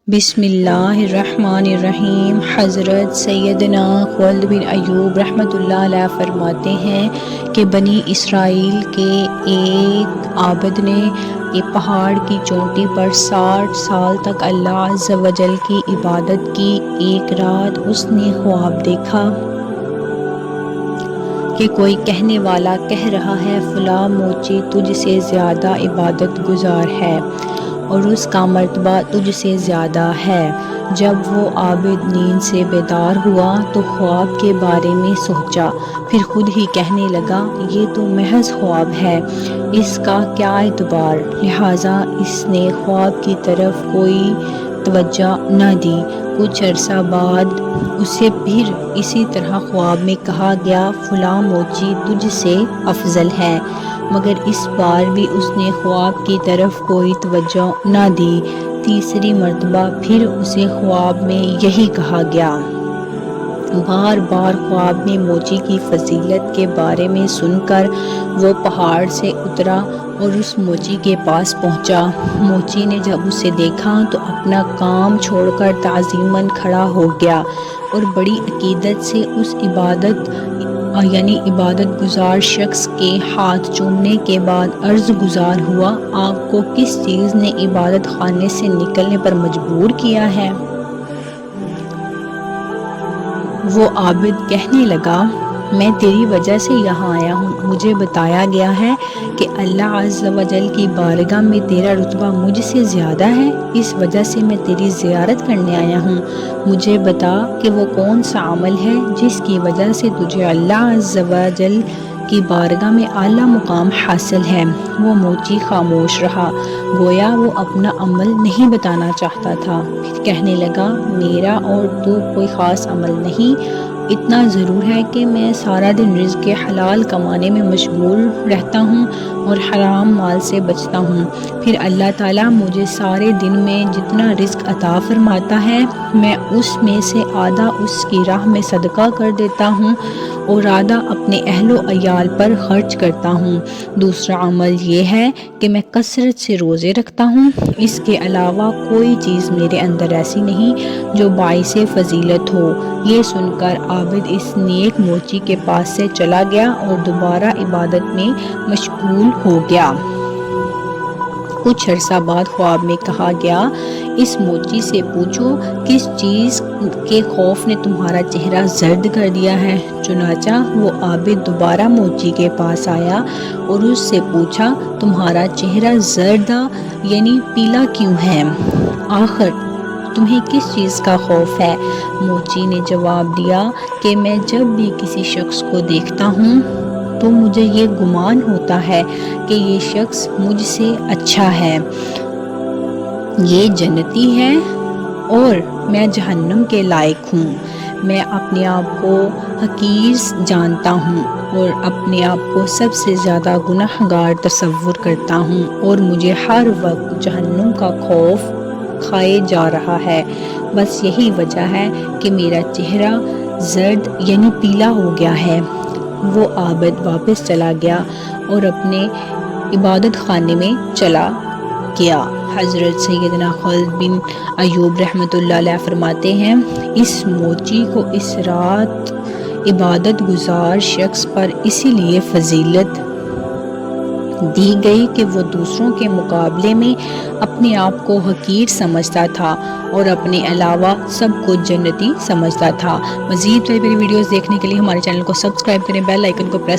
بسم اللہ الرحمن الرحیم۔ حضرت سیدنا خلد بن ایوب رحمۃ اللہ علیہ فرماتے ہیں کہ بنی اسرائیل کے ایک عابد نے یہ پہاڑ کی چوٹی پر 60 سال تک اللہ عز و جل کی عبادت کی۔ ایک رات اس نے خواب دیکھا کہ کوئی کہنے والا کہہ رہا ہے فلاں موچی تجھ سے زیادہ عبادت گزار ہے اور اس کا مرتبہ تجھ سے زیادہ ہے۔ جب وہ عابد نیند سے بیدار ہوا تو خواب کے بارے میں سوچا، پھر خود ہی کہنے لگا یہ تو محض خواب ہے، اس کا کیا اعتبار، لہٰذا اس نے خواب کی طرف کوئی توجہ نہ دی۔ کچھ عرصہ بعد اسے پھر اسی طرح خواب میں کہا گیا فلاں موچی تجھ سے افضل ہے، مگر اس بار بھی اس نے خواب کی طرف کوئی توجہ نہ دی۔ تیسری مرتبہ پھر اسے خواب میں یہی کہا گیا۔ بار بار خواب میں موچی کی فضیلت کے بارے میں سن کر وہ پہاڑ سے اترا اور اس موچی کے پاس پہنچا۔ موچی نے جب اسے دیکھا تو اپنا کام چھوڑ کر تعظیماً کھڑا ہو گیا اور بڑی عقیدت سے اس عبادت گزار شخص کے ہاتھ چومنے کے بعد عرض گزار ہوا آپ کو کس چیز نے عبادت خانے سے نکلنے پر مجبور کیا ہے؟ وہ عابد کہنے لگا میں تیری وجہ سے یہاں آیا ہوں، مجھے بتایا گیا ہے کہ اللہ عز و جل کی بارگاہ میں تیرا رتبہ مجھ سے زیادہ ہے، اس وجہ سے میں تیری زیارت کرنے آیا ہوں۔ مجھے بتا کہ وہ کون سا عمل ہے جس کی وجہ سے تجھے اللہ عز و جل کی بارگاہ میں اعلیٰ مقام حاصل ہے۔ وہ موچی خاموش رہا، گویا وہ اپنا عمل نہیں بتانا چاہتا تھا۔ پھر کہنے لگا میرا اور تو کوئی خاص عمل نہیں، اتنا ضرور ہے کہ میں سارا دن رزق حلال کمانے میں مشغول رہتا ہوں اور حرام مال سے بچتا ہوں، پھر اللہ تعالیٰ مجھے سارے دن میں جتنا رزق عطا فرماتا ہے میں اس میں سے آدھا اس کی راہ میں صدقہ کر دیتا ہوں اور آدھا اپنے اہل و عیال پر خرچ کرتا ہوں۔ دوسرا عمل یہ ہے کہ میں کثرت سے روزے رکھتا ہوں، اس کے علاوہ کوئی چیز میرے اندر ایسی نہیں جو باعث فضیلت ہو۔ یہ سن کر عابد اس نیک موچی کے پاس سے چلا گیا اور دوبارہ عبادت میں مشغول ہو گیا۔ کچھ عرصہ بعد خواب میں کہا گیا اس موچی سے پوچھو کس چیز کے خوف نے تمہارا چہرہ زرد کر دیا ہے؟ چنانچہ وہ عابد دوبارہ موچی کے پاس آیا اور اس سے پوچھا تمہارا چہرہ زرد یعنی پیلا کیوں ہے؟ آخر تمہیں کس چیز کا خوف ہے؟ موچی نے جواب دیا کہ میں جب بھی کسی شخص کو دیکھتا ہوں تو مجھے یہ گمان ہوتا ہے کہ یہ شخص مجھ سے اچھا ہے، یہ جنتی ہے اور میں جہنم کے لائق ہوں۔ میں اپنے آپ کو حقیر جانتا ہوں اور اپنے آپ کو سب سے زیادہ گناہ گار تصور کرتا ہوں اور مجھے ہر وقت جہنم کا خوف کھائے جا رہا ہے، بس یہی وجہ ہے کہ میرا چہرہ زرد یعنی پیلا ہو گیا ہے۔ وہ عابد واپس چلا گیا اور اپنے عبادت خانے میں چلا گیا۔ حضرت سیدنا خلد بن ایوب رحمۃ اللہ علیہ فرماتے ہیں اس موچی کو اس رات عبادت گزار شخص پر اسی لیے فضیلت دی گئی کہ وہ دوسروں کے مقابلے میں اپنے آپ کو حقیر سمجھتا تھا اور اپنے علاوہ سب کو جنتی سمجھتا تھا۔ مزید پیاری پیاری ویڈیوز دیکھنے کے لیے ہمارے چینل کو سبسکرائب کریں، بیل آئیکن کو پریس